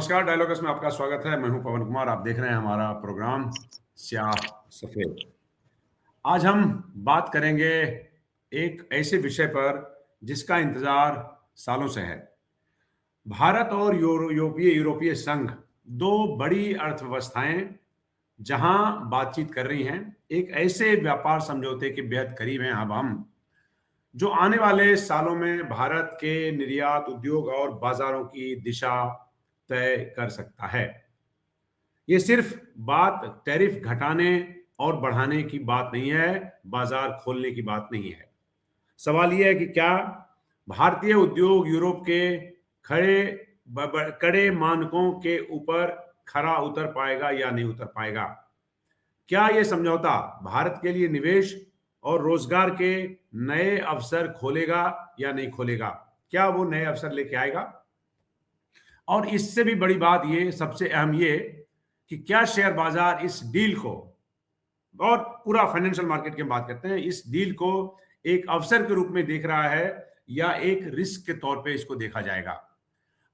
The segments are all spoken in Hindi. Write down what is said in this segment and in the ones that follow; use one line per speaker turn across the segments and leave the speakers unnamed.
नमस्कार, डायलॉगस में आपका स्वागत है। मैं हूं पवन कुमार। आप देख रहे हैं हमारा प्रोग्राम स्याह सफेद। आज हम बात करेंगे एक ऐसे विषय पर जिसका इंतजार सालों से है। भारत और यूरोपीय यूरोपीय संघ, दो बड़ी अर्थव्यवस्थाएं जहां बातचीत कर रही हैं, एक ऐसे व्यापार समझौते के बेहद करीब हैं अब हम, जो आने वाले सालों में भारत के निर्यात उद्योग और बाजारों की दिशा तय कर सकता है। ये सिर्फ बात टैरिफ घटाने और बढ़ाने की बात नहीं है, बाजार खोलने की बात नहीं है। सवाल यह है कि क्या भारतीय उद्योग यूरोप के खड़े कड़े मानकों के ऊपर खरा उतर पाएगा या नहीं उतर पाएगा। क्या यह समझौता भारत के लिए निवेश और रोजगार के नए अवसर खोलेगा या नहीं खोलेगा। क्या वो नए अवसर लेके आएगा। और इससे भी बड़ी बात, ये सबसे अहम ये कि क्या शेयर बाजार इस डील को, और पूरा फाइनेंशियल मार्केट की बात करते हैं, इस डील को एक अवसर के रूप में देख रहा है या एक रिस्क के तौर पे इसको देखा जाएगा।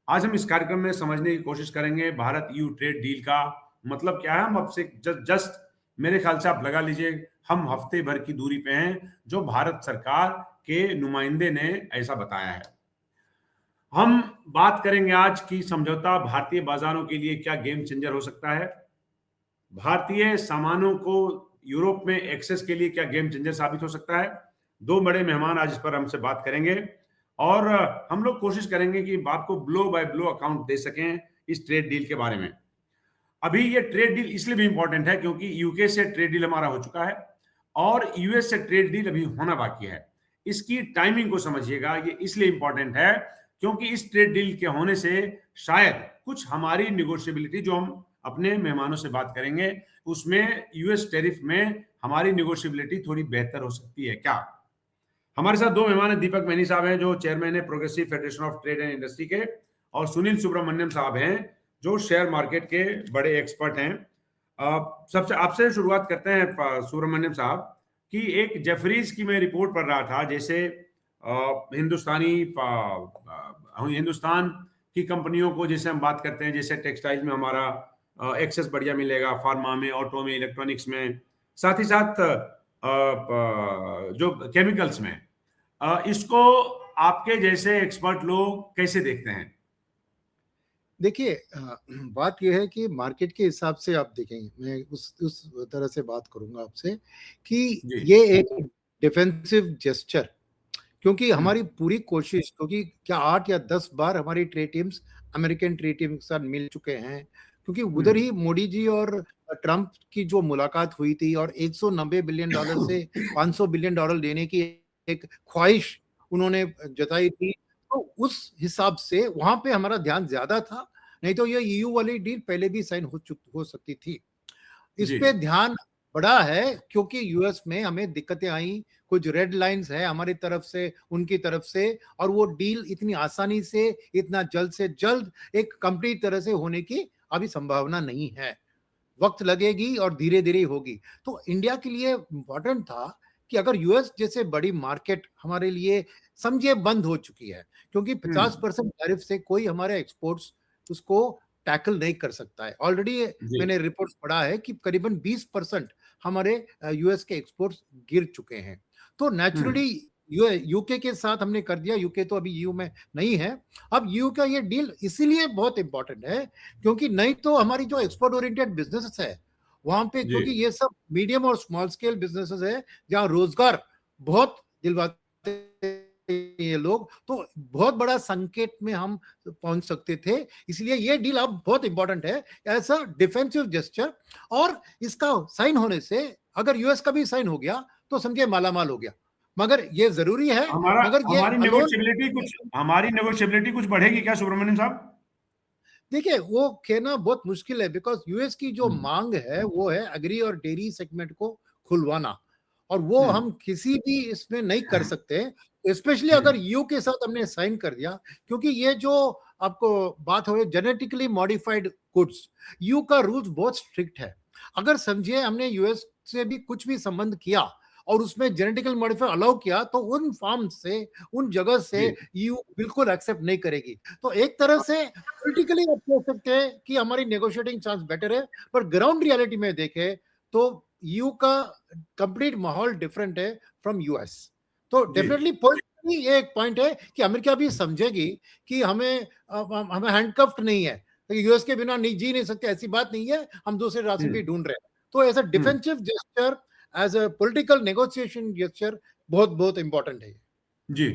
आज हम इस कार्यक्रम में समझने की कोशिश करेंगे भारत ईयू ट्रेड डील का मतलब क्या है। हम अब से जस्ट मेरे ख्याल से आप लगा लीजिए, हम हफ्ते भर की दूरी पे हैं जो भारत सरकार के नुमाइंदे ने ऐसा बताया है। हम बात करेंगे आज की समझौता भारतीय बाजारों के लिए क्या गेम चेंजर हो सकता है, भारतीय सामानों को यूरोप में एक्सेस के लिए क्या गेम चेंजर साबित हो सकता है। दो बड़े मेहमान आज इस पर हमसे बात करेंगे और हम लोग कोशिश करेंगे कि बात को ब्लो बाय ब्लो अकाउंट दे सकें इस ट्रेड डील के बारे में। अभी ये ट्रेड डील इसलिए भी इंपॉर्टेंट है क्योंकि यूके से ट्रेड डील हमारा हो चुका है और यूएस से ट्रेड डील अभी होना बाकी है। इसकी टाइमिंग को समझिएगा, ये इसलिए इंपॉर्टेंट है क्योंकि इस ट्रेड डील के होने से शायद कुछ हमारी निगोशिएबिलिटी, जो हम अपने मेहमानों से बात करेंगे उसमें यूएस टैरिफ में हमारी निगोशिएबिलिटी थोड़ी बेहतर हो सकती है। क्या हमारे साथ दो मेहमान हैं, दीपक मैनी साहब हैं जो चेयरमैन है progressive federation of trade and industry के, और सुनील सुब्रमण्यम साहब हैं जो शेयर मार्केट के बड़े एक्सपर्ट हैं। सबसे आपसे शुरुआत करते हैं सुब्रमण्यम साहब कि एक जेफरीज की मैं रिपोर्ट पढ़ रहा था, जैसे हिंदुस्तान की कंपनियों को जैसे हम बात करते हैं, जैसे टेक्सटाइल में हमारा एक्सेस बढ़िया मिलेगा, फार्मा में, ऑटो में, इलेक्ट्रॉनिक्स में, साथ ही साथ जो केमिकल्स में, इसको आपके जैसे एक्सपर्ट लोग कैसे देखते हैं।
देखिए, बात यह है कि मार्केट के हिसाब से आप देखेंगे, मैं उस तरह से बात करूंगा आपसे कि
जी।
ये एक डिफेंसिव जेस्चर, क्योंकि हमारी पूरी कोशिश, क्योंकि क्या 8 या 10 बार हमारी trade teams American trade team के साथ मिल चुके हैं, क्योंकि उधर ही मोदी जी और ट्रंप की जो मुलाकात हुई थी और $190 बिलियन से $500 बिलियन लेने की एक ख्वाहिश उन्होंने जताई थी। तो उस हिसाब से वहां पे हमारा ध्यान ज्यादा था, नहीं तो ये ईयू वाली डील पहले भी साइन हो सकती थी। इस
जी।
पे ध्यान बड़ा है क्योंकि यूएस में हमें दिक्कतें आई, कुछ रेड लाइंस है हमारी तरफ से, उनकी तरफ से, और वो डील इतनी आसानी से, इतना जल्द से जल्द एक कंप्लीट तरह से होने की अभी संभावना नहीं है। वक्त लगेगी और धीरे धीरे होगी। तो इंडिया के लिए इम्पोर्टेंट था कि अगर यूएस जैसे बड़ी मार्केट हमारे लिए समझे बंद हो चुकी है, क्योंकि 50% टैरिफ से कोई हमारे एक्सपोर्ट्स उसको टैकल नहीं कर सकता है। ऑलरेडी
जी।
मैंने रिपोर्ट्स पढ़ा है कि करीबन 20% हमारे यूएस के एक्सपोर्ट्स गिर चुके हैं। तो नेचुरली यूके के साथ हमने कर दिया। यूके तो अभी यूके में नहीं है। अब यूके का ये डील इसीलिए बहुत इंपॉर्टेंट है क्योंकि नहीं तो हमारी जो एक्सपोर्ट ओरिएंटेड बिजनेस है वहां पे,
जी।
क्योंकि ये सब मीडियम और स्मॉल स्केल बिजनेसेस है जहां रोजगार बहुत दिलवाते ये लोग, तो बहुत बड़ा संकेत में हम पहुंच सकते थे। इसलिए ये डील अब बहुत इंपॉर्टेंट है एज अ डिफेंसिव जेस्चर, और इसका साइन होने से अगर यूएस का भी साइन हो गया तो समझे मालामाल हो गया। मगर ये जरूरी है,
हमारा
मगर ये अलोन,
हमारी नेगोशिएबिलिटी कुछ बढ़ेगी क्या सुब्रमण्यम साहब।
देखिए वो कहना बहुत मुश्किल है बिकॉज यूएस की जो
हम्म।
मांग है वो है एग्री और डेयरी सेगमेंट को खुलवाना, और वो
हम्म।
हम किसी भी इसमें नहीं कर सकते, स्पेशली अगर यू के साथ हमने साइन कर दिया। क्योंकि ये जो आपको बात हो जेनेटिकली मॉडिफाइड गुड्स, यू का रूल्स बहुत स्ट्रिक्ट है। अगर समझिए हमने यूएस से भी कुछ भी संबंध किया और उसमें जेनेटिकल मॉडिफायर अलाउ किया, तो उन फार्म से, उन जगह से ईयू बिल्कुल एक्सेप्ट नहीं करेगी। तो एक तरह से पॉलिटिकली आप कह सकते हैं कि हमारी नेगोशिएटिंग चांस बेटर है, पर ग्राउंड रियलिटी में देखें तो ईयू का कंप्लीट माहौल डिफरेंट है फ्रॉम यूएस। तो डेफिनेटली पॉलिटिकली ये एक पॉइंट है कि अमेरिका भी समझेगी कि हमें हैंडकफ्ड नहीं है, यूएस के बिना नहीं जी नहीं सकते, ऐसी बात नहीं है, हम दूसरे रास्ते भी ढूंढ रहे हैं। तो as a defensive gesture, as a political negotiation gesture बहुत बहुत इंपॉर्टेंट है।
जी।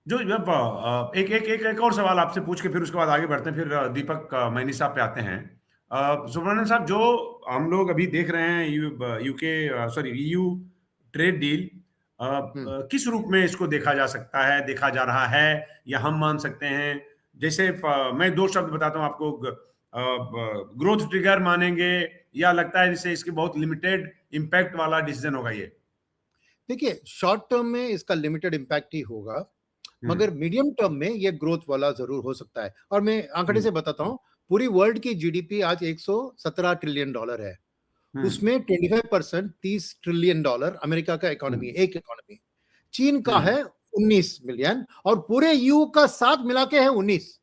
जो जब एक एक एक एक और सवाल आपसे पूछ के फिर उसके बाद आगे बढ़ते हैं, फिर दीपक मैनी साहब पे आते हैं। सुब्रमण्यम साहब, जो हम लोग अभी देख रहे हैं UK sorry EU trade deal, किस रूप में इसको देखा जा सकता है, देखा जा रहा है, या हम मान सकते हैं? जैसे मैं दो शब्द बताता हूँ आपको, ग्रोथ ट्रिगर मानेंगे, या लगता है जैसे इसके बहुत लिमिटेड इम्पैक्ट वाला डिसीजन होगा ये?
देखिए, शॉर्ट टर्म में इसका लिमिटेड इम्पैक्ट ही होगा, मगर
हम्म।
मीडियम टर्म में ये ग्रोथ वाला जरूर हो सकता है। और मैं आंकड़े
हम्म।
से बताता हूँ, पूरी वर्ल्ड की जीडीपी आज $117 ट्रिलियन है।
हम्म।
उसमें 25%, $30 ट्रिलियन अमेरिका का इकोनॉमी है,
हम्म।
एक इकोनॉमी। चीन का
हम्म।
है 19 मिलियन, और पूरे यू का साथ मिला के है 19।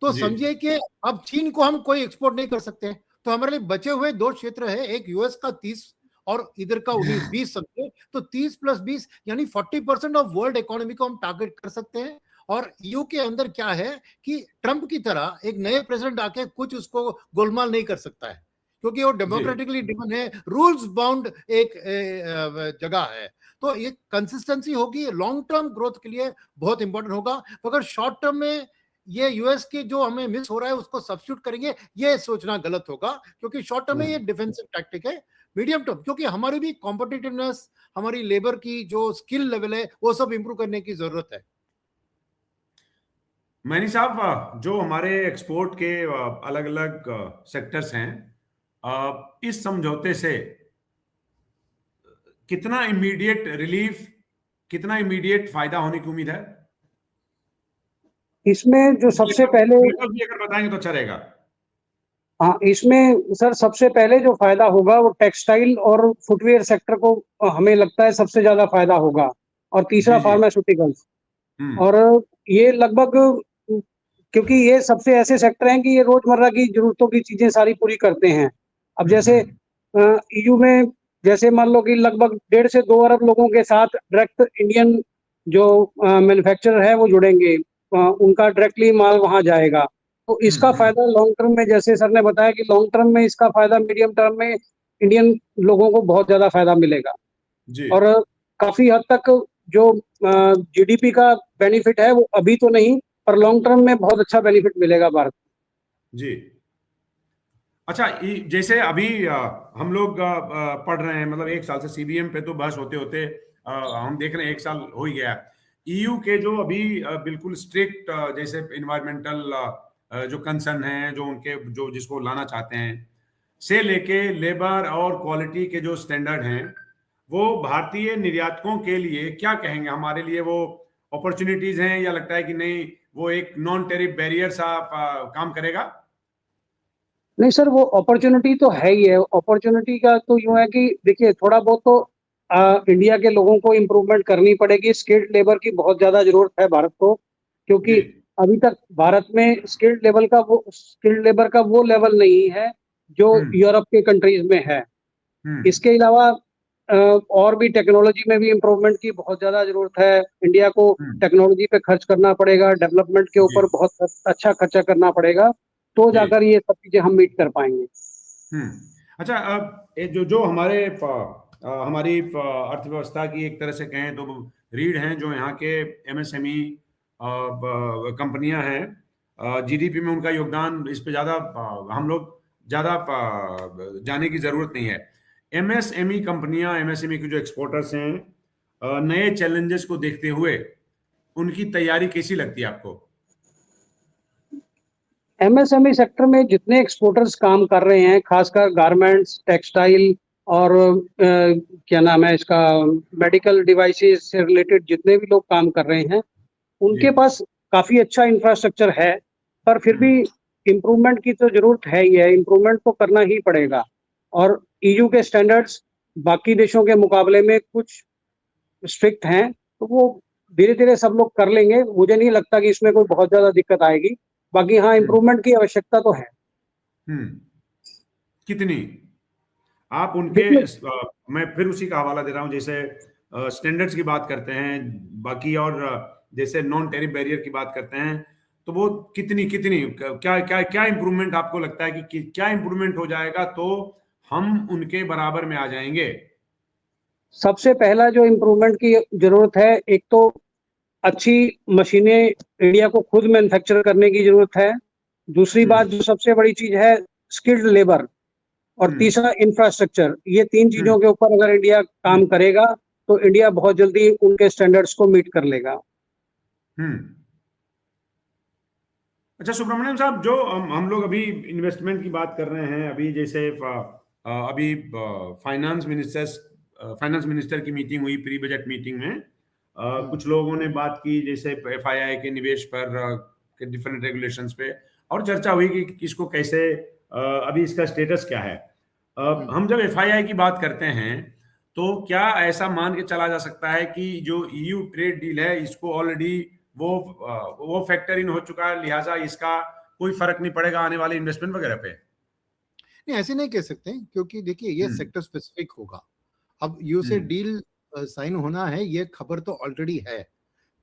तो
जी।
समझिए कि अब चीन को हम कोई एक्सपोर्ट नहीं कर सकते, तो हमारे लिए बचे हुए दो क्षेत्र है, एक यूएस का 30 और इधर का 19-20 समझे, तो 30 + 20 यानी 40% ऑफ वर्ल्ड इकोनॉमी को हम टारगेट कर सकते हैं। और यू के अंदर क्या है कि ट्रंप की तरह एक नए प्रेसिडेंट आके कुछ उसको गोलमाल नहीं कर सकता है, क्योंकि वो
जी।
डेमोक्रेटिकली ड्रिवन है, रूल्स बाउंड एक जगह है। तो ये कंसिस्टेंसी होगी, लॉन्ग टर्म ग्रोथ के लिए बहुत इंपॉर्टेंट होगा। अगर शॉर्ट टर्म में ये यूएस के जो हमें मिस हो रहा है उसको सब्स्टिट्यूट करेंगे, ये सोचना गलत होगा, क्योंकि शॉर्ट टर्म में ये डिफेंसिव टैक्टिक है। मीडियम टर्म, क्योंकि हमारी भी कॉम्पिटिटिवनेस, हमारी लेबर की जो स्किल लेवल है, वो सब इंप्रूव करने की जरूरत है।
मैनी साहब, जो हमारे एक्सपोर्ट के अलग अलग सेक्टर्स हैं, इस समझौते से कितना इमीडिएट रिलीफ, कितना इमीडिएट फायदा होने की उम्मीद है?
इसमें जो सबसे पहले,
ब्रेकअप भी अगर बताएंगे तो अच्छा रहेगा।
हाँ, इसमें सर सबसे पहले जो फायदा होगा वो टेक्सटाइल और फुटवेयर सेक्टर को हमें लगता है सबसे ज्यादा फायदा होगा, और तीसरा
जी जी।
फार्मास्यूटिकल्स।
हम्म।
और ये लगभग, क्योंकि ये सबसे ऐसे सेक्टर हैं कि ये रोजमर्रा की जरूरतों की चीजें सारी पूरी करते हैं। अब जैसे
हम्म।
ईयू में जैसे मान लो कि लगभग 1.5 से 2 अरब लोगों के साथ डायरेक्ट इंडियन जो मैन्युफैक्चरर है वो जुड़ेंगे, उनका डायरेक्टली माल वहां जाएगा। तो इसका
हम्म।
फायदा लॉन्ग टर्म में, जैसे सर ने बताया कि लॉन्ग टर्म में इसका फायदा, मीडियम टर्म में इंडियन लोगों को बहुत ज्यादा फायदा मिलेगा।
जी
और काफी हद तक जो जीडीपी का बेनिफिट है वो अभी तो नहीं, पर लॉन्ग टर्म में बहुत अच्छा बेनिफिट मिलेगा भारत।
जी। अच्छा, जैसे अभी हम लोग पढ़ रहे हैं, मतलब एक साल से सीबीएम पे तो बहस होते होते हम देख रहे हैं एक साल हो ही गया। ईयू के जो अभी बिल्कुल स्ट्रिक्ट, जैसे इन्वायरमेंटल जो कंसर्न है, जो उनके जो जिसको लाना चाहते हैं, से लेके लेबर और क्वालिटी के जो स्टैंडर्ड हैं, वो भारतीय निर्यातकों के लिए क्या कहेंगे? हमारे लिए वो अपॉर्चुनिटीज हैं, या लगता है कि नहीं, वो एक नॉन टेरिफ बैरियर सा काम करेगा?
नहीं सर, वो अपॉर्चुनिटी तो है ही है। अपॉर्चुनिटी का तो यूं है कि देखिए, थोड़ा बहुत तो इंडिया के लोगों को इम्प्रूवमेंट करनी पड़ेगी। स्किल्ड लेबर की बहुत ज्यादा जरूरत है भारत को,
जी।
क्योंकि अभी तक भारत में स्किल्ड लेबर का वो लेवल नहीं है जो
हम्म।
यूरोप के कंट्रीज में है।
हम्म।
इसके अलावा और भी टेक्नोलॉजी में भी इम्प्रूवमेंट की बहुत ज्यादा जरूरत है। इंडिया को
हम्म।
टेक्नोलॉजी पे खर्च करना पड़ेगा, डेवलपमेंट के
जी
ऊपर बहुत अच्छा खर्चा करना पड़ेगा, तो
जी।
जाकर ये सब चीजें हम मीट कर पाएंगे।
हम्म। अच्छा, अब ये जो जो हमारे हमारी अर्थव्यवस्था की एक तरह से कहें तो रीढ़ हैं, जो यहाँ के एमएसएमई कंपनियां हैं, जीडीपी में उनका योगदान, इस पे ज़्यादा हम लोग ज़्यादा जाने की ज़रूरत नहीं है। एमएसएमई कंपनियां, एमएसएमई के जो एक्सपोर्टर्स हैं, नए चैलेंजेस को देखते हुए उनकी तैयारी कैसी लगती है आपको?
एमएसएमई सेक्टर में जितने एक्सपोर्टर्स काम कर रहे हैं, खासकर गारमेंट्स, टेक्सटाइल और क्या नाम है इसका, मेडिकल डिवाइसेस से रिलेटेड जितने भी लोग काम कर रहे हैं,
जी।
उनके पास काफी अच्छा इंफ्रास्ट्रक्चर है। पर फिर भी
हम्म।
इम्प्रूवमेंट की तो जरूरत है ही है, इम्प्रूवमेंट तो करना ही पड़ेगा। और ईयू के स्टैंडर्ड्स बाकी देशों के मुकाबले में कुछ स्ट्रिक्ट हैं, तो वो धीरे-धीरे सब लोग कर लेंगे। मुझे नहीं लगता कि इसमें कोई बहुत ज़्यादा दिक्कत आएगी। बाकी हाँ, इम्प्रूवमेंट की आवश्यकता तो है।
हम्म। कितनी? आप उनके
देखिए
मैं फिर उसी का हवाला दे रहा हूँ, जैसे स्टैंडर्ड्स की बात करते हैं बाकी, और जैसे नॉन टेरिफ बैरियर की बात करते हैं, तो वो कितनी कितनी क्या क्या क्या इंप्रूवमेंट आपको लगता है कि क्या इंप्रूवमेंट हो जाएगा तो हम उनके बराबर में आ जाएंगे?
सबसे पहला जो इम्प्रूवमेंट की ज़रूरत है, एक तो अच्छी मशीनें इंडिया को खुद मैन्युफैक्चर करने की ज़रूरत है। दूसरी बात जो सबसे बड़ी चीज़ है, स्किल्ड लेबर, और
हम्म।
तीसरा इंफ्रास्ट्रक्चर। ये 3
हम्म।
चीज़ों के ऊपर अगर इंडिया
हम्म।
काम करेगा, तो इंडिया बहुत जल्दी उनके स्टैंडर्ड्स को मीट कर लेगा।
हम्म। अच्छा सुब्रमण्यम साहब, जो हम लोग अभी इन्वेस्टमेंट की बात कर रहे हैं, अभी जैसे अभी फाइनेंस मिनिस्टर की मीटिंग हुई, प्री बजट मीटिंग में कुछ लोगों ने बात की जैसे एफआईआई के निवेश पर, के डिफरेंट रेगुलेशंस पे, और चर्चा हुई कि किसको कैसे, अभी इसका स्टेटस क्या है। हम जब एफआईआई की बात करते हैं तो क्या ऐसा मान के चला जा सकता है कि जो ईयू ट्रेड डील है इसको ऑलरेडी वो फैक्टर इन हो चुका है, लिहाजा इसका कोई फर्क नहीं पड़ेगा आने वाले इन्वेस्टमेंट वगैरह पे?
नहीं, ऐसे नहीं कह सकते, क्योंकि देखिए ये
हम्म।
सेक्टर स्पेसिफिक होगा। अब यू से
हम्म।
डील साइन होना है, ये खबर तो ऑलरेडी है,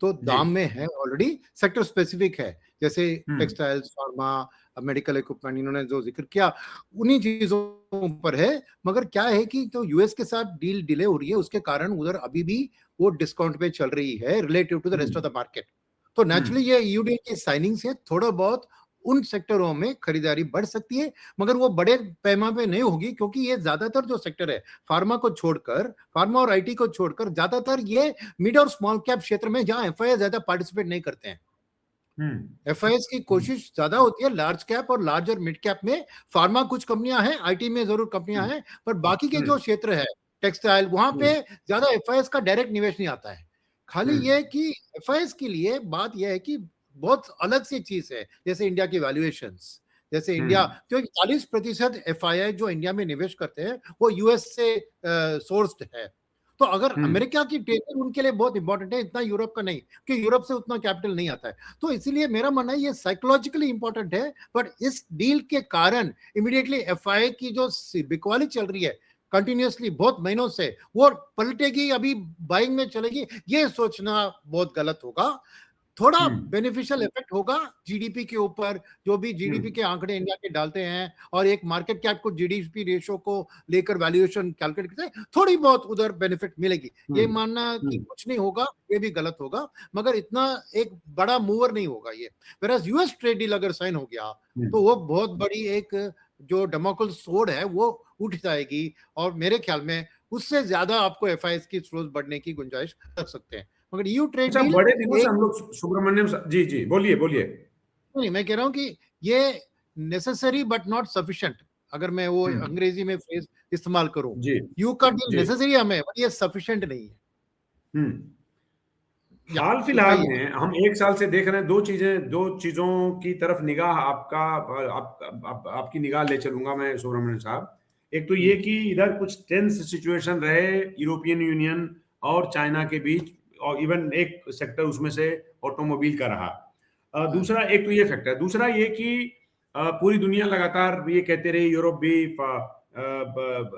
तो
जी।
दाम में है ऑलरेडी, सेक्टर स्पेसिफिक है। जैसे
हम्म।
टेक्सटाइल्स, फार्मा, मेडिकल इक्विपमेंट, इन्होंने जो जिक्र किया उन्हीं चीजों पर है। मगर क्या है कि तो यूएस के साथ डील डिले हो रही है, उसके कारण उधर अभी भी वो डिस्काउंट पे चल रही है relative to the rest of the market. तो नेचुरली
हम्म।
ये ईयूडी की साइनिंग से थोड़ा बहुत उन सेक्टरों में खरीदारी बढ़ सकती है, मगर वो बड़े पैमाने पे नहीं होगी, क्योंकि ये ज्यादातर जो सेक्टर है, फार्मा और आईटी को छोड़कर ज्यादातर ये मिड और स्मॉल कैप क्षेत्र में, जहां एफआईआई ज्यादा पार्टिसिपेट नहीं करते हैं।
हम्म।
एफआईएस की कोशिश ज्यादा होती है लार्ज कैप और लार्ज और मिड कैप में। फार्मा कुछ कंपनियां हैं, आईटी में जरूर कंपनियां हैं, पर बाकी के जो
हम्म।
क्षेत्र है, टेक्सटाइल, वहां पे
हम्म।
ज्यादा एफआईएस का डायरेक्ट निवेश नहीं आता है। खाली
हम्म।
ये कि एफआईएस के लिए बात यह है कि बहुत अलग सी चीज है, जैसे इंडिया की वैल्यूएशंस। जैसे इंडिया,
हम्म।
क्योंकि 40% एफआईआई जो इंडिया में निवेश करते हैं वो यूएस से सोर्स्ड है। तो अगर
हम्म।
अमेरिका की टेकर उनके लिए बहुत इंपॉर्टेंट है, इतना यूरोप का नहीं, कि यूरोप से उतना कैपिटल नहीं आता है। तो इसीलिए मेरा मानना है ये साइकोलॉजिकली इंपॉर्टेंट है। बट इस डील के कारण इमीडिएटली एफआईआई की जो बिकवाली चल रही है कंटिन्यूअसली बहुत महीनों से, वो पलटेगी, अभी बाइंग में चलेगी, ये सोचना बहुत गलत होगा। थोड़ा
हम्म।
बेनिफिशियल इफेक्ट होगा जीडीपी के ऊपर, जो भी जीडीपी के आंकड़े इंडिया के डालते हैं और एक मार्केट कैप को जीडीपी रेशो को लेकर वैल्यूएशन कैलकुलेट करते हैं, थोड़ी बहुत उधर बेनिफिट मिलेगी। ये
हम्म।
मानना कि
हम्म।
कुछ नहीं होगा, ये भी गलत होगा, मगर इतना एक बड़ा मूवर नहीं होगा ये। वेराज यूएस ट्रेड डील अगर साइन हो गया तो वो बहुत बड़ी एक जो डेमोक्रेट सोड है वो उठ जाएगी, और मेरे ख्याल में उससे ज्यादा आपको एफआईएस की स्रोत बढ़ने की गुंजाइश कर सकते हैं। मगर यू ट्रेड
अच्छा,
डील
बड़े दिनों से
एक,
हम लोग जी जी, बोलिए बोलिए।
नहीं, मैं कह रहा हूं कि ये नेसेसरी बट नॉट सफिशिएंट, अगर मैं वो
हम्म।
अंग्रेजी में फ्रेज इस्तेमाल करूं।
जी।
यू का डील
जी।
नेसेसरी हमें, बट ये सफिशिएंट नहीं है।
हम्म।
या
हाल
उसका
फिलहाल
ये
में हम एक साल से देख रहे हैं, दो चीजों की तरफ निगाह आपकी निगाह ले चलूंगा मैं सुब्रमण्यम साहब। एक तो ये कि इधर कुछ टेंस सिचुएशन रहे यूरोपियन यूनियन और चाइना के बीच, और इवन एक सेक्टर उसमें से ऑटोमोबाइल का रहा। दूसरा एक तो ये फैक्टर, दूसरा ये कि पूरी दुनिया लगातार ये कहते रही, यूरोप भी,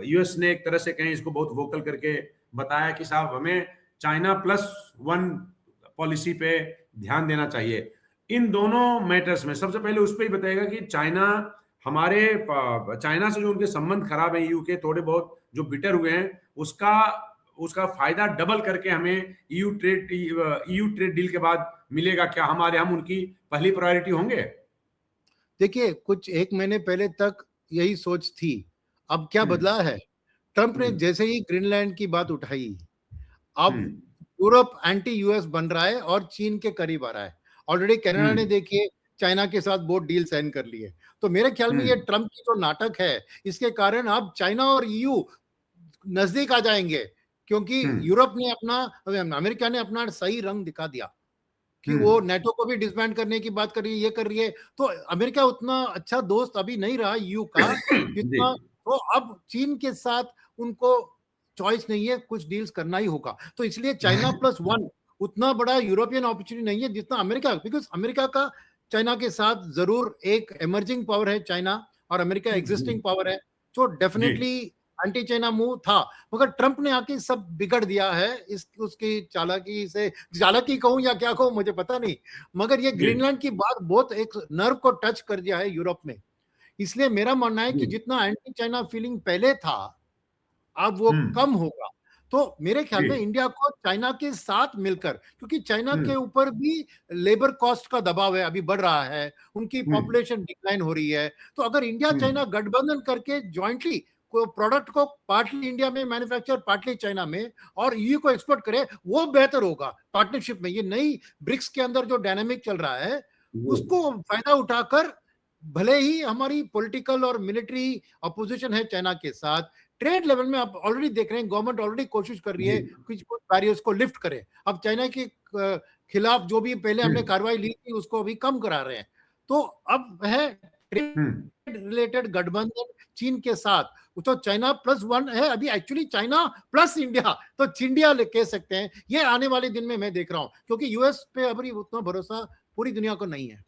यूएस ने एक तरह से कहें इसको बहुत वोकल करके बताया कि साहब हमें China+1 पॉलिसी पे ध्यान देना चाहिए। इन दोनों मैटर्स में सबसे पहले उस पर ही बताएगा कि चाइना से जो उनके संबंध खराब है ईयू के, थोड़े बहुत जो बिटर हुए हैं, उसका उसका फायदा डबल करके हमें ईयू ट्रेड डील के बाद मिलेगा क्या? हम उनकी पहली प्रायोरिटी होंगे?
देखिए, कुछ एक महीने पहले तक यही सोच थी। अब क्या
हम्म।
बदला है? ट्रंप ने
हम्म।
जैसे ही ग्रीनलैंड की बात उठाई, अब
हम्म।
यूरोप एंटी यूएस बन रहा है और चीन के करीब आ रहा है। ऑलरेडी कनाडा ने
हम्म।
देखिए चाइना के साथ बहुत डील साइन कर ली है। तो मेरे ख्याल में ये
हम्म।
ट्रंप की जो नाटक है, इसके कारण अब चाइना और ईयू नजदीक आ जाएंगे, क्योंकि
हम्म।
यूरोप ने अपना, अमेरिका ने अपना सही रंग दिखा दिया कि वो
हम्म।
नेटो को भी डिसबैंड करने की बात कर रही है, ये कर रही है। तो अमेरिका उतना अच्छा दोस्त अभी नहीं रहा ईयू का
जी।
जितना। तो अब चीन के साथ उनको चॉइस नहीं है, कुछ डील्स करना ही होगा। तो इसलिए चाइना प्लस वन उतना बड़ा यूरोपियन अपॉर्चुनिटी नहीं है जितना अमेरिका, बिकॉज अमेरिका का चाइना के साथ जरूर एक इमर्जिंग पावर है चाइना, और अमेरिका एग्जिस्टिंग पावर है, तो
जी
डेफिनेटली एंटी चाइना मूव था। मगर ट्रंप ने आके सब बिगड़ दिया है, इस उसकी चालाकी से, चालाकी कहूं या क्या कहूं मुझे पता नहीं, मगर ये
जी
ग्रीनलैंड की बात बहुत एक नर्व को टच कर दिया है यूरोप में। इसलिए मेरा मानना है कि
जी
जितना एंटी चाइना फीलिंग पहले था, अब वो
हम्म
कम होगा। तो मेरे ख्याल
जी
में इंडिया को चाइना के साथ मिलकर, क्योंकि चाइना के
हम्म
ऊपर भी लेबर कॉस्ट का दबाव है, अभी बढ़ रहा है, उनकी
हम्म
पॉपुलेशन डिक्लाइन हो रही है। तो अगर इंडिया
हम्म
चाइना गठबंधन करके ज्वाइंटली को प्रोडक्ट को पार्टली इंडिया में मैन्युफैक्चर, पार्टली चाइना में, और ईयू को एक्सपोर्ट करे, वो बेहतर होगा पार्टनरशिप में। ये नई ब्रिक्स के अंदर जो डायनामिक चल रहा है,
जी
उसको फायदा उठाकर, भले ही हमारी पॉलिटिकल और मिलिट्री अपोजिशन है चाइना के साथ, ट्रेड लेवल में आप ऑलरेडी देख रहे हैं, गवर्नमेंट ऑलरेडी कोशिश कर रही
जी
है कुछ कुछ बैरियर्स को लिफ्ट करे। अब चाइना के खिलाफ जो भी पहले हमने
हम्म
कार्रवाई ली थी, उसको अभी कम करा रहे हैं। तो अब है ट्रेड
हम्म
रिलेटेड गठबंधन चीन के साथ। तो चाइना प्लस वन है अभी, एक्चुअली चाइना प्लस इंडिया, तो चिंडिया कह सकते हैं। ये आने वाले दिन में मैं देख रहा हूं, क्योंकि यूएस पे अभी उतना भरोसा पूरी दुनिया को नहीं है।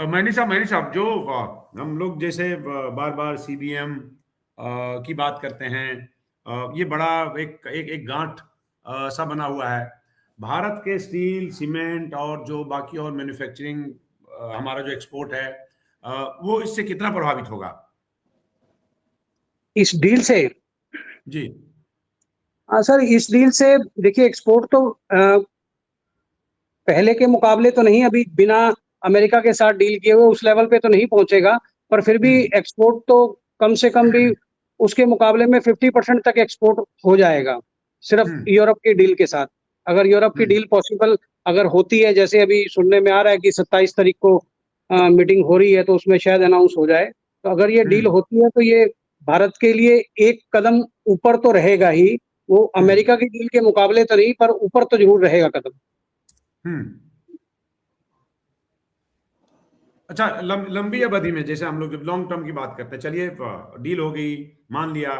मैनी साहब जो हम लोग जैसे बार बार सीबीएम की बात करते हैं, ये बड़ा एक एक एक गांठ सा बना हुआ है। भारत के स्टील, सीमेंट और जो बाकी और मैन्युफैक्चरिंग, हमारा जो एक्सपोर्ट है, वो इससे कितना प्रभावित होगा?
इस डील से?
जी
हाँ सर, इस डील से देखिए, एक्सपोर्ट तो पहले के मुकाबले तो नहीं, अभी बिना अमेरिका के साथ डील किए हुए उस लेवल पे तो नहीं पहुंचेगा, पर फिर भी
हम्म
एक्सपोर्ट तो कम से कम भी उसके मुकाबले में 50% तक एक्सपोर्ट हो जाएगा, सिर्फ
हम्म
यूरोप की डील के साथ। अगर यूरोप की
हम्म
डील पॉसिबल अगर होती है, जैसे अभी सुनने में आ रहा है कि 27 तारीख को मीटिंग हो रही है, तो उसमें शायद अनाउंस हो जाए, तो अगर ये डील
हम्म
होती है तो ये भारत के लिए एक कदम ऊपर तो रहेगा ही। वो
हम्म
अमेरिका की डील के मुकाबले तो नहीं, पर ऊपर तो जरूर रहेगा कदम।
हम्म अच्छा, लंबी अवधि में जैसे हम लोग जब लॉन्ग टर्म की बात करते हैं, चलिए डील हो गई, मान लिया,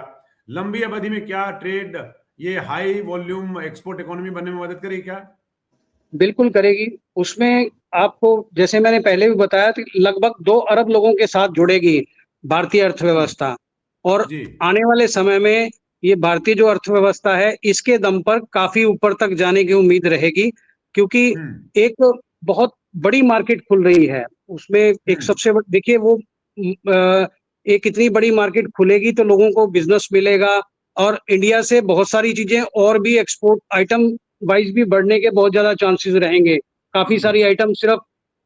लंबी अवधि में क्या ट्रेड ये हाई वॉल्यूम एक्सपोर्ट इकोनॉमी बनने में मदद करेगी क्या?
बिल्कुल करेगी। उसमें आपको, जैसे मैंने पहले भी बताया, कि लगभग 2 अरब लोगों के साथ जुड़ेगी भारतीय
हम्म,
अर्थव्यवस्था। और
जी
आने वाले समय में ये भारतीय जो अर्थव्यवस्था है, इसके दम पर काफ़ी ऊपर तक जाने की उम्मीद रहेगी, क्योंकि
हम्म
एक बहुत बड़ी मार्केट खुल रही है। उसमें एक
हम्म
सबसे बड़ी देखिए, वो एक इतनी बड़ी मार्केट खुलेगी तो लोगों को बिज़नेस मिलेगा, और इंडिया से बहुत सारी चीज़ें और भी एक्सपोर्ट आइटम वाइज़ भी बढ़ने के बहुत ज़्यादा चांसेस रहेंगे। काफ़ी
हम्म
सारी आइटम सिर्फ़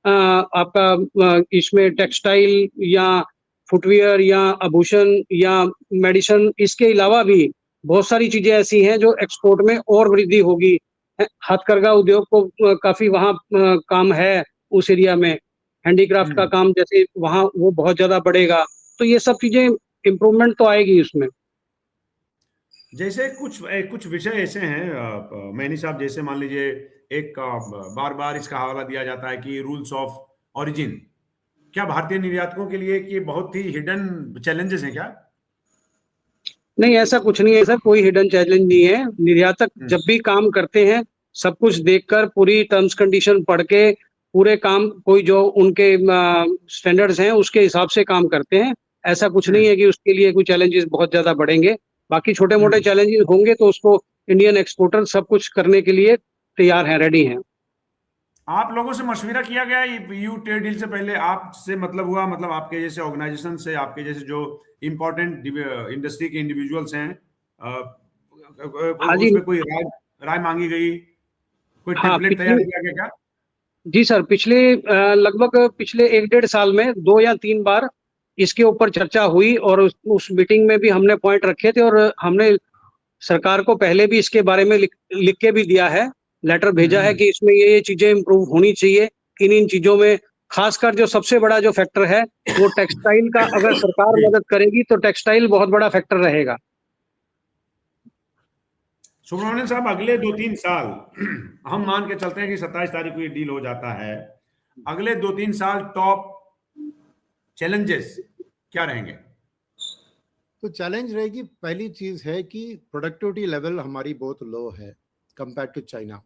आपका इसमें टेक्सटाइल या फुटवियर या आभूषण या मेडिसिन, इसके अलावा भी बहुत सारी चीज़ें ऐसी हैं जो एक्सपोर्ट में और वृद्धि होगी। हथकरघा उद्योग को काफ़ी वहाँ काम है उस एरिया में। हैंडीक्राफ्ट का
हम्म
काम जैसे वहाँ वो बहुत ज़्यादा बढ़ेगा। तो ये सब चीज़ें, इम्प्रूवमेंट तो आएगी उसमें।
जैसे कुछ विषय ऐसे हैं, मैनी साहब, जैसे मान लीजिए एक बार बार इसका हवाला दिया जाता है कि रूल्स ऑफ ओरिजिन, क्या भारतीय निर्यातकों के लिए कि बहुत ही हिडन चैलेंजेस हैं क्या?
नहीं, ऐसा कुछ नहीं है सर, कोई हिडन चैलेंज नहीं है। निर्यातक
हम्म
जब भी काम करते हैं, सब कुछ देखकर, पूरी टर्म्स कंडीशन पढ़ के, पूरे काम कोई जो उनके स्टैंडर्ड्स हैं उसके हिसाब से काम करते हैं। ऐसा कुछ नहीं
हम्म
है कि उसके लिए कोई चैलेंजेस बहुत ज़्यादा बढ़ेंगे। बाकी छोटे-मोटे
हम्म
चैलेंजेस होंगे तो उसको इंडियन एक्सपोर्टर सब कुछ करने के लिए तैयार हैं, रेडी हैं।
आप लोगों से मशविरा किया गया यू ट्रेड डील से पहले? आपसे मतलब हुआ, मतलब आपके जैसे ऑर्गेनाइजेशन से, आपके जैसे जो इम्पोर्टेंट इंडस्ट्री के इंडिविजुअल्स हैं,
हाँ जी।
उसमें कोई राय राय मांगी गई, कोई
हाँ,
टेम्पलेट तैयार
पिछली
किया गया क्या?
जी सर, लगभग पिछले 1 डेढ़ साल में 2 या 3 बार इसके ऊपर चर्चा हुई, और उस मीटिंग में भी हमने पॉइंट रखे थे, और हमने सरकार को पहले भी इसके बारे में लिख लिख के भी दिया है, लेटर भेजा है
हम्म
कि इसमें ये चीज़ें इम्प्रूव होनी चाहिए। इन चीज़ों में खासकर जो सबसे बड़ा जो फैक्टर है, वो टेक्सटाइल का, अगर सरकार
जी
मदद करेगी तो टेक्सटाइल बहुत बड़ा फैक्टर रहेगा।
सुब्रमण्यम साहब, अगले 2-3 साल हम मान के चलते हैं कि 27 तारीख को ये डील हो जाता है, अगले 2-3 साल टॉप चैलेंजेस क्या रहेंगे?
तो चैलेंज रहेगी, पहली चीज है कि प्रोडक्टिविटी लेवल हमारी बहुत लो है कंपेयर टू चाइना।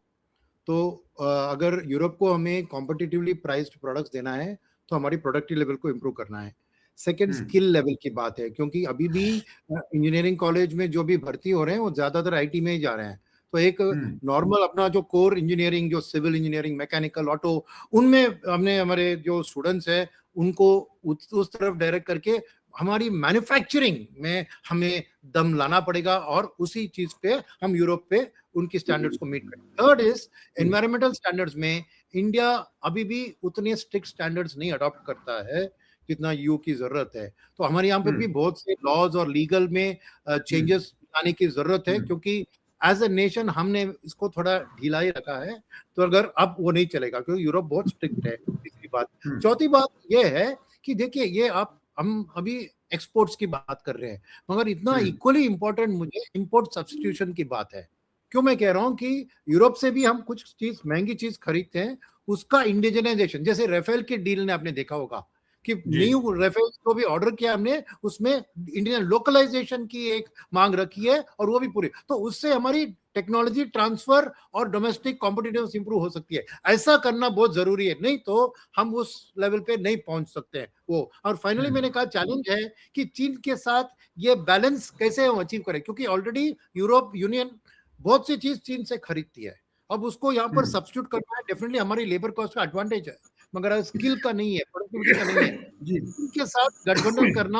तो अगर यूरोप को हमें कॉम्पिटिटिवली प्राइस्ड प्रोडक्ट्स देना है तो हमारी प्रोडक्टिव लेवल को इम्प्रूव करना है। सेकेंड, स्किल लेवल की बात है, क्योंकि अभी भी इंजीनियरिंग कॉलेज में जो भी भर्ती हो रहे हैं वो ज्यादातर आईटी में ही जा रहे हैं। तो एक नॉर्मल अपना जो कोर इंजीनियरिंग, जो सिविल इंजीनियरिंग, मैकेनिकल, ऑटो, उनमें हमने हमारे जो स्टूडेंट्स हैं उनको उस तरफ डायरेक्ट करके हमारी मैन्युफैक्चरिंग में हमें दम लाना पड़ेगा और उसी चीज पे हम यूरोप पे उनकी स्टैंडर्ड्स को मीट करें। थर्ड इज एनवायरमेंटल स्टैंडर्ड्स में इंडिया अभी भी उतने स्ट्रिक्ट स्टैंडर्ड्स नहीं अडॉप्ट करता है जितना यूके की जरूरत है। तो हमारे यहाँ पे भी बहुत से लॉज और लीगल में चेंजेस लाने की जरूरत है, क्योंकि एज ए नेशन हमने इसको थोड़ा ढीला ही रखा है। तो अगर अब वो नहीं चलेगा क्योंकि यूरोप बहुत स्ट्रिक्ट है। तीसरी बात। चौथी बात ये है कि देखिए, ये हम अभी एक्सपोर्ट्स की बात कर रहे हैं, मगर इतना इक्वली इंपॉर्टेंट मुझे इंपोर्ट सब्स्टिट्यूशन की बात है। क्यों मैं कह रहा हूं कि यूरोप से भी हम कुछ चीज, महंगी चीज खरीदते हैं, उसका इंडिजिनाइजेशन, जैसे राफेल की डील ने आपने देखा होगा कि न्यू राफेल को भी ऑर्डर किया हमने, उसमें इंडियन लोकलाइजेशन की एक मांग रखी है और वो भी पूरी। तो उससे हमारी टेक्नोलॉजी ट्रांसफर और डोमेस्टिक कॉम्पिटिटिवनेस इंप्रूव हो सकती है। ऐसा करना बहुत जरूरी है, नहीं तो हम उस लेवल पे नहीं पहुंच सकते हैं वो। और फाइनली मैंने कहा चैलेंज है कि चीन के साथ ये बैलेंस कैसे हम अचीव करें, क्योंकि ऑलरेडी यूरोप यूनियन बहुत सी चीज चीन से खरीदती है। अब उसको यहाँ पर सब्स्टिट्यूट करना है, डेफिनेटली हमारी लेबर कॉस्ट का एडवांटेज है, मगर स्किल का नहीं है, प्रोडक्टिविटी का नहीं है। इनके साथ गठबंधन करना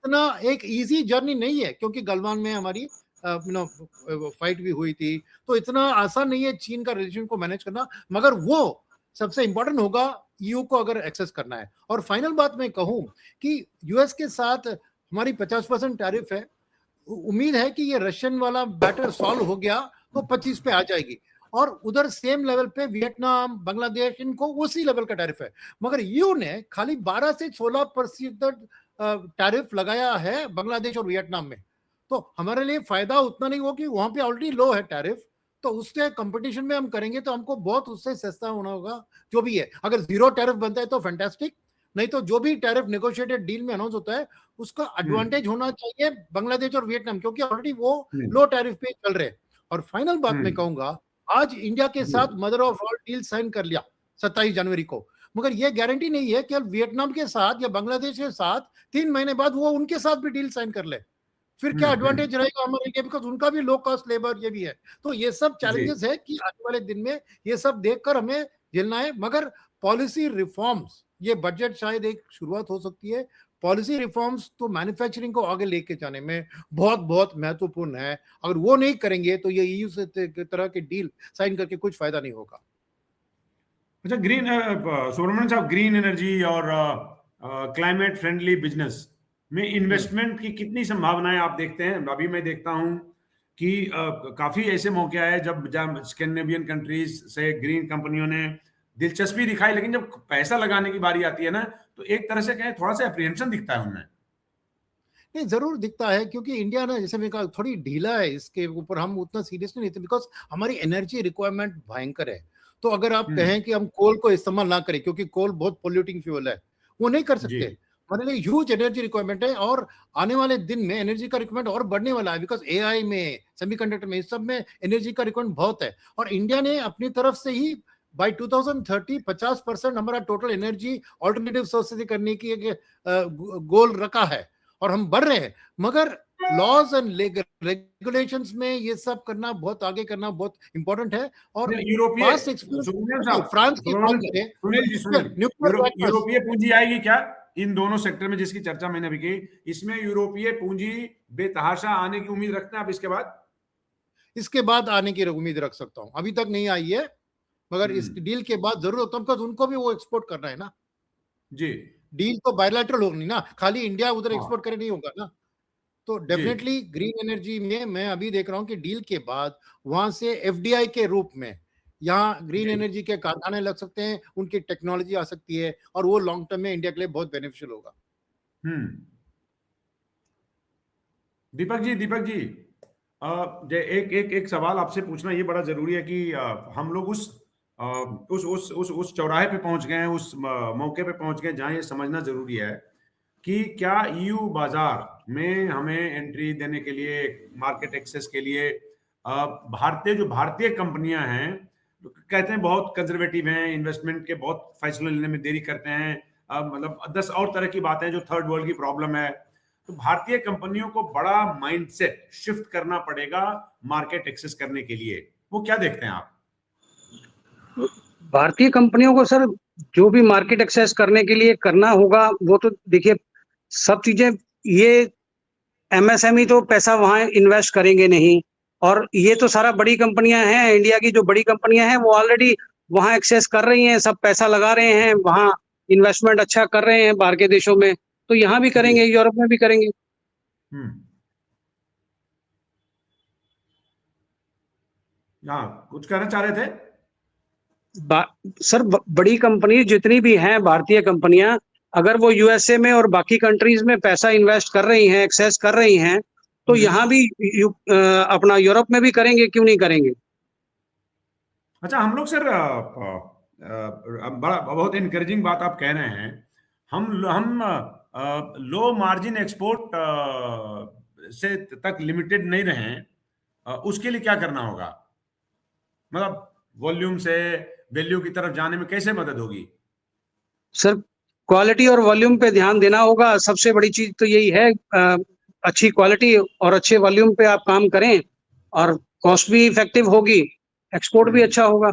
इतना एक इजी जर्नी नहीं है, क्योंकि गलवान में हमारी फाइट भी हुई थी, तो इतना आसान नहीं है चीन का रिलेशन को मैनेज करना, मगर वो सबसे इंपॉर्टेंट होगा ईयू को अगर एक्सेस करना है। और फाइनल बात मैं कहूं कि यूएस के साथ हमारी 50% टैरिफ है, उम्मीद है कि ये रशियन वाला बैटर सॉल्व हो गया तो 25 पे आ जाएगी, और उधर सेम लेवल पे वियतनाम, बांग्लादेश, इनको उसी लेवल का टैरिफ है। मगर यूएस ने खाली 12 से 16% टैरिफ लगाया है बांग्लादेश और वियतनाम में। तो हमारे लिए फायदा उतना नहीं हो कि वहां पे ऑलरेडी लो है टैरिफ, तो उससे कंपटीशन में हम करेंगे तो हमको बहुत उससे सस्ता होना होगा। जो भी है, अगर जीरो टैरिफ बनता है तो फैंटास्टिक, नहीं तो जो भी टैरिफ नेगोशिएटेड डील में अनाउंस होता है उसका एडवांटेज होना चाहिए बांग्लादेश और वियतनाम, क्योंकि ऑलरेडी वो लो टैरिफ पे चल रहे हैं। और फाइनल बात मैं कहूंगा, आज इंडिया के साथ mother of all deal sign कर लिया 27 जनवरी को, मगर यह गारंटी नहीं है कि वियतनाम के साथ या बांग्लादेश के साथ 3 महीने बाद वो उनके साथ भी डील साइन कर ले। फिर क्या एडवांटेज रहेगा हमारे लिए, बिकॉज उनका भी लो कॉस्ट लेबर ये भी है। तो ये सब चैलेंजेस है कि आने वाले दिन में ये सब देखकर हमें झेलना है। मगर पॉलिसी रिफॉर्म्स, ये बजट शायद एक शुरुआत हो सकती है। पॉलिसी रिफॉर्म्स तो मैन्युफैक्चरिंग को आगे लेके जाने में बहुत बहुत महत्वपूर्ण है। अगर वो नहीं करेंगे तो ये ईयू से तरह के डील साइन करके कुछ फायदा नहीं होगा।
अच्छा, ग्रीन सुब्रमण्यम साहब, ग्रीन एनर्जी और क्लाइमेट फ्रेंडली बिजनेस में इन्वेस्टमेंट की कितनी संभावनाएं आप देखते हैं? अभी मैं देखता हूं कि काफी ऐसे मौके आए जब स्कैंडिनेवियन कंट्रीज से ग्रीन कंपनियों ने दिलचस्पी दिखाई, लेकिन जब पैसा लगाने की बारी आती है ना, तो एक तरह से कहें थोड़ा सा अप्रीहेंशन दिखता है उनमें।
नहीं, जरूर दिखता है, क्योंकि इंडिया ना, जैसे मैंने कहा, थोड़ी ढीला है, इसके ऊपर हम उतना सीरियस नहीं लेते, बिकॉज हमारी एनर्जी रिक्वायरमेंट भयंकर है। तो अगर आप कहें कि हम कोल को इस्तेमाल ना करें, क्योंकि कोल बहुत पोल्यूटिंग फ्यूल है, वो नहीं कर सकते। हमारे लिए ह्यूज एनर्जी रिक्वायरमेंट है, और आने वाले दिन में एनर्जी का रिक्वायरमेंट और बढ़ने वाला है, बिकॉज एआई में, सेमीकंडक्टर में, इस सब में एनर्जी का रिक्वायरमेंट बहुत है। और इंडिया ने अपनी तरफ से ही बाय 2030 50% हमारा टोटल एनर्जी ऑल्टरनेटिव सोर्सेज से करने की एक गोल रखा है, और हम बढ़ रहे हैं। मगर लॉज एंड रेगुलेशंस में ये सब करना, बहुत आगे करना बहुत इंपॉर्टेंट है। और
यूरोपीय
फ्रांस की
यूरोपीय पूंजी आएगी क्या इन दोनों सेक्टर में जिसकी चर्चा मैंने अभी की? इसमें यूरोपीय पूंजी बेतहाशा आने की उम्मीद रखते हैं आप इसके बाद?
इसके बाद आने की उम्मीद रख सकता हूं। अभी तक नहीं आई है, मगर इस डील के बाद जरूर होता है, बिकॉज उनको भी वो एक्सपोर्ट करना है ना
जी।
डील तो बायलैटरल होगी ना, खाली इंडिया उधर एक्सपोर्ट करे नहीं होगा ना। तो डेफिनेटली ग्रीन एनर्जी में मैं अभी देख रहा हूं कि डील के बाद वहां से एफडीआई के रूप में यहाँ ग्रीन एनर्जी के कारखाने लग सकते हैं, उनकी टेक्नोलॉजी आ सकती है, और वो लॉन्ग टर्म में इंडिया के लिए बहुत बेनिफिशियल होगा।
दीपक जी, एक सवाल आपसे पूछना ये बड़ा जरूरी है कि हम लोग उस चौराहे पे पहुंच गए हैं, उस मौके पे पहुंच गए जहां ये समझना जरूरी है कि क्या ईयू बाजार में हमें एंट्री देने के लिए, मार्केट एक्सेस के लिए भारतीय कंपनियां हैं, तो कहते हैं बहुत कंजर्वेटिव हैं, इन्वेस्टमेंट के बहुत फैसले लेने में देरी करते हैं, मतलब 10 और तरह की बातें जो थर्ड वर्ल्ड की प्रॉब्लम है। तो भारतीय कंपनियों को बड़ा माइंडसेट शिफ्ट करना पड़ेगा मार्केट एक्सेस करने के लिए। वो क्या देखते हैं आप?
भारतीय कंपनियों को सर जो भी मार्केट एक्सेस करने के लिए करना होगा, वो तो देखिए सब चीजें, ये एमएसएमई तो पैसा वहां इन्वेस्ट करेंगे नहीं, और ये तो सारा बड़ी कंपनियां हैं, इंडिया की जो बड़ी कंपनियां हैं वो ऑलरेडी वहां एक्सेस कर रही हैं, सब पैसा लगा रहे हैं वहां, इन्वेस्टमेंट अच्छा कर रहे हैं बाहर के देशों में, तो यहाँ भी
जी।
करेंगे, यूरोप में भी करेंगे।
हाँ, कुछ कहना चाह रहे थे?
सर बड़ी कंपनी जितनी भी हैं भारतीय कंपनियां, अगर वो यूएसए में और बाकी कंट्रीज में पैसा इन्वेस्ट कर रही हैं, एक्सेस कर रही हैं, तो यहाँ भी अपना यूरोप में भी करेंगे, क्यों नहीं करेंगे।
अच्छा, हम लोग सर बड़ा बहुत इनकरेजिंग बात आप कह रहे हैं। हम लो मार्जिन एक्सपोर्ट से तक लिमिटेड नहीं रहे, उसके लिए क्या करना होगा? मतलब वॉल्यूम से वैल्यू की तरफ जाने में कैसे मदद होगी?
सर क्वालिटी और वॉल्यूम पे ध्यान देना होगा, सबसे बड़ी चीज तो यही है, अच्छी क्वालिटी और अच्छे वॉल्यूम पे आप काम करें, और कॉस्ट भी इफेक्टिव होगी, एक्सपोर्ट भी अच्छा होगा।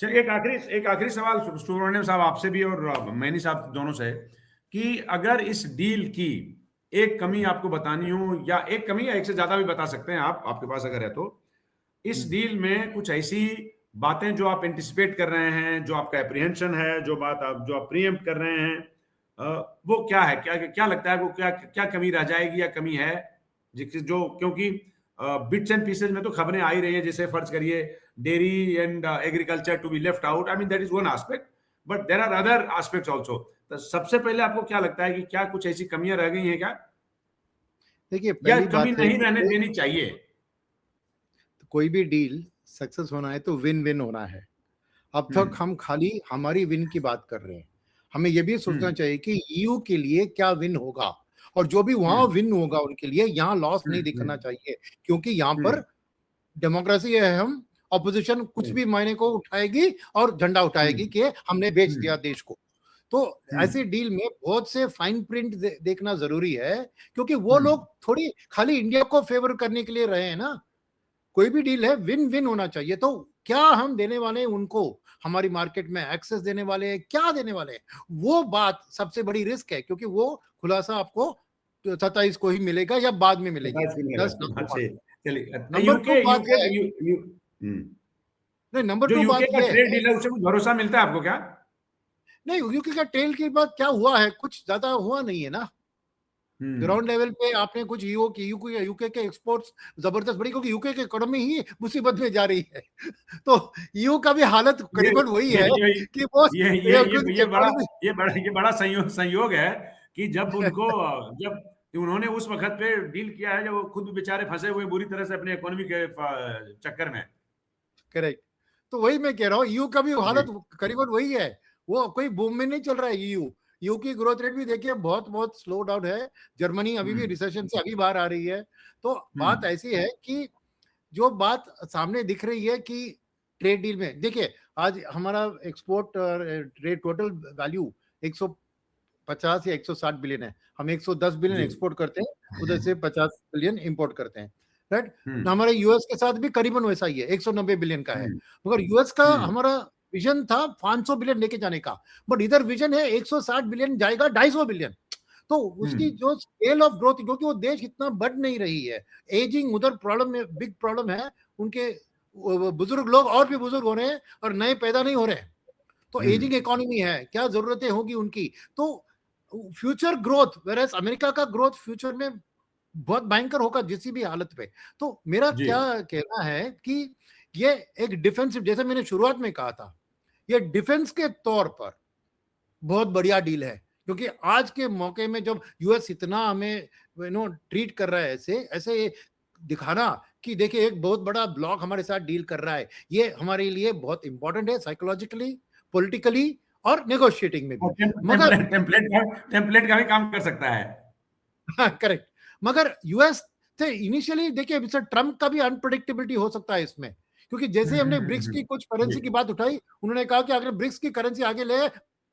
चलिए, एक आखिरी सवाल सुब्रमण्यम साहब आपसे भी और मैनी साहब दोनों से, कि अगर इस डील की एक कमी आपको बतानी हो, या एक कमी या एक से ज्यादा भी बता सकते हैं आप, आपके पास अगर है तो, इस डील में कुछ ऐसी बातें जो आप एंटिसिपेट कर रहे हैं, जो आपका एप्रीहेंशन है, जो आप प्रीएम्प्ट कर रहे हैं, वो क्या है? क्या क्या लगता है वो क्या क्या कमी रह जाएगी या कमी है जो, क्योंकि बिट्स एंड पीसेज में तो खबरें आ ही रही है, जैसे फर्ज करिए dairy and agriculture to be left out, I mean that is one aspect, but there are other aspects also. तो सबसे पहले आपको क्या लगता है कि क्या कुछ ऐसी कमियां रह गई हैं क्या,
देखिए
या
पहली
कमी
बात है
नहीं
कि
रहने देनी चाहिए?
कोई भी डील सक्सेस होना है तो विन विन होना है। अब तक हम खाली हमारी विन की बात कर रहे हैं, हमें यह भी सोचना चाहिए कि ईयू के लिए क्या विन होगा, और जो भी वहां विन होगा उनके लिए यहाँ लॉस नहीं दिखना चाहिए, क्योंकि यहाँ पर डेमोक्रेसी है, हम ऑपोजिशन कुछ भी मायने को उठाएगी और झंडा उठाएगी कि हमने बेच दिया देश को। तो ऐसी डील में बहुत से फाइन प्रिंट देखना जरूरी है, क्योंकि वो लोग थोड़ी खाली इंडिया को फेवर करने के लिए रहे हैं ना। कोई भी डील है विन विन होना चाहिए। तो क्या हम देने वाले हैं उनको, हमारी मार्केट में एक्सेस देने वाले हैं, क्या देने वाले हैं, वो बात सबसे बड़ी रिस्क है, क्योंकि वो खुलासा आपको 27 को ही मिलेगा या बाद में मिलेगी। नंबर टू बात है, नहीं नंबर
जो
टू
यूके
बात
का
ये
ट्रेड
है,
डील है उससे कुछ भरोसा मिलता है आपको क्या?
नहीं यूके का ट्रेल की बात क्या हुआ है, कुछ ज्यादा हुआ नहीं है ना। ग्राउंड लेवल पे आपने कुछ यूके के एक्सपोर्ट्स जबरदस्त बढ़ी, क्योंकि यूके की इकोनॉमी ही मुसीबत में जा रही है। तो यूके का भी हालत करीबन वही है कि वो इकोनॉमी,
ये बड़ा संयोग है कि जब उन्होंने उस वक्त पे डील किया है, जब वो खुद बेचारे फंसे हुए बुरी तरह से अपने इकोनॉमी के चक्कर में।
करेक्ट। तो वही मैं कह रहा हूँ, ईयू का भी हालत करीबन वही है, वो कोई बूम में नहीं चल रहा है। ईयू की ग्रोथ रेट भी देखिए बहुत बहुत स्लो डाउन है, जर्मनी अभी भी रिसेशन से अभी बाहर आ रही है। तो बात ऐसी है कि जो बात सामने दिख रही है कि ट्रेड डील में देखिए, आज हमारा एक्सपोर्ट ट्रेड टोटल वैल्यू 150 या 160 बिलियन है, हम 110 बिलियन एक्सपोर्ट करते हैं, उधर से 50 बिलियन इंपोर्ट करते हैं, राइट। हमारे यूएस के साथ भी करीबन वैसा ही है, 190 बिलियन का है, मगर यूएस का हमारा विजन था 500 बिलियन लेके जाने का, बट इधर विजन है 160 बिलियन जाएगा, 250 बिलियन। तो उसकी जो स्केल ऑफ ग्रोथ, क्योंकि वो देश इतना बढ़ नहीं रही है, एजिंग उधर प्रॉब्लम में बिग प्रॉब्लम है, उनके बुजुर्ग लोग और भी बुजुर्ग हो रहे हैं और नए पैदा नहीं हो रहे हैं, तो एजिंग इकोनॉमी है, क्या जरूरतें होगी उनकी। तो फ्यूचर ग्रोथ, वेरएस अमेरिका का ग्रोथ फ्यूचर में बहुत भयंकर होगा किसी भी हालत पे। तो मेरा क्या कहना है कि ये एक डिफेंसिव, जैसे मैंने शुरुआत में कहा था, ये डिफेंस के तौर पर बहुत बढ़िया डील है, क्योंकि आज के मौके में जब यूएस इतना हमें ट्रीट कर रहा है, ऐसे दिखाना कि देखिए एक बहुत बड़ा ब्लॉक हमारे साथ डील कर रहा है, ये हमारे लिए बहुत इंपॉर्टेंट है, साइकोलॉजिकली, पॉलिटिकली और नेगोशिएटिंग में
और
भी। मगर
टेम्पलेट का भी काम कर सकता है।
करेक्ट। मगर यूएस थे इनिशियली, देखिए ट्रम्प का भी अनप्रेडिक्टेबिलिटी हो सकता है इसमें, क्योंकि जैसे ही हमने ब्रिक्स की कुछ करेंसी
जी।
की बात उठाई, उन्होंने कहा कि अगर ब्रिक्स की करेंसी आगे ले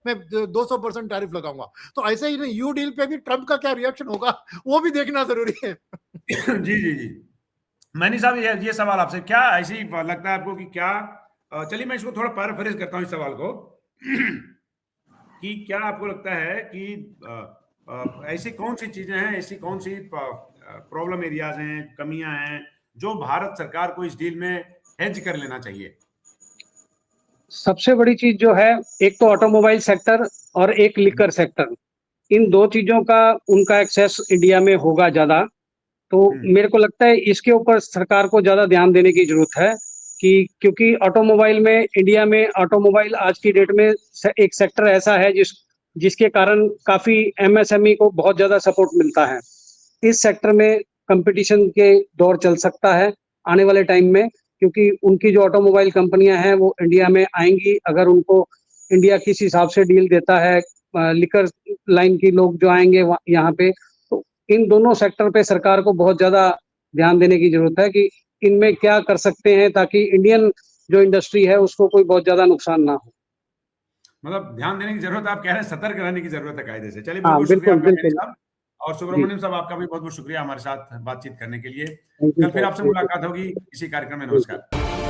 मैं 200% टैरिफ लगाऊंगा। तो ऐसे ही यू डील पे भी ट्रम्प का क्या रिएक्शन होगा वो भी देखना जरूरी है।
जी जी जी। मैनी साहब, ये सवाल आपसे क्या ऐसी लगता है आपको कि क्या, चलिए मैं इसको थोड़ा पैराफ्रेज करता हूँ इस सवाल को कि क्या आपको लगता है कि ऐसी कौन सी चीजें हैं, ऐसी कौन सी प्रॉब्लम एरियाज हैं, कमियां हैं जो भारत सरकार को इस डील में हेज कर लेना चाहिए?
सबसे बड़ी चीज जो है, एक तो ऑटोमोबाइल सेक्टर और एक लिकर सेक्टर। इन दो चीजों का उनका एक्सेस इंडिया में होगा ज्यादा। तो मेरे को लगता है इसके ऊपर सरकार को ज्यादा ध्यान देने की जरूरत है कि क्योंकि ऑटोमोबाइल में, इंडिया में ऑटोमोबाइल आज की डेट में एक सेक्टर ऐसा है जिसके कारण काफी एमएसएमई को बहुत ज्यादा सपोर्ट मिलता है। इस सेक्टर में कंपटीशन के दौर चल सकता है आने वाले टाइम में, क्योंकि उनकी जो ऑटोमोबाइल कंपनियां हैं वो इंडिया में आएंगी। अगर उनको इंडिया किस हिसाब से डील देता है, लिकर लाइन की लोग जो आएंगे यहाँ पे, तो इन दोनों सेक्टर पे सरकार को बहुत ज्यादा ध्यान देने की जरूरत है कि इनमें क्या कर सकते हैं ताकि इंडियन जो इंडस्ट्री है उसको कोई बहुत ज्यादा नुकसान ना हो।
मतलब ध्यान देने की जरूरत, आप कह रहे हैं सतर्क रहने की जरूरत है कायदे से। चलिए, बहुत
हाँ,
बहुत शुक्रिया
बिल्कुल,
आपका मेरे
बिल्कुल।
साहब। और
जी,
सुब्रमण्यम साहब, आपका भी बहुत बहुत शुक्रिया हमारे साथ बातचीत करने के लिए।
थैंक यू
कल फिर
सर,
आपसे
थैंक यू।
मुलाकात होगी इसी कार्यक्रम में।
बिल्कुल।
नमस्कार।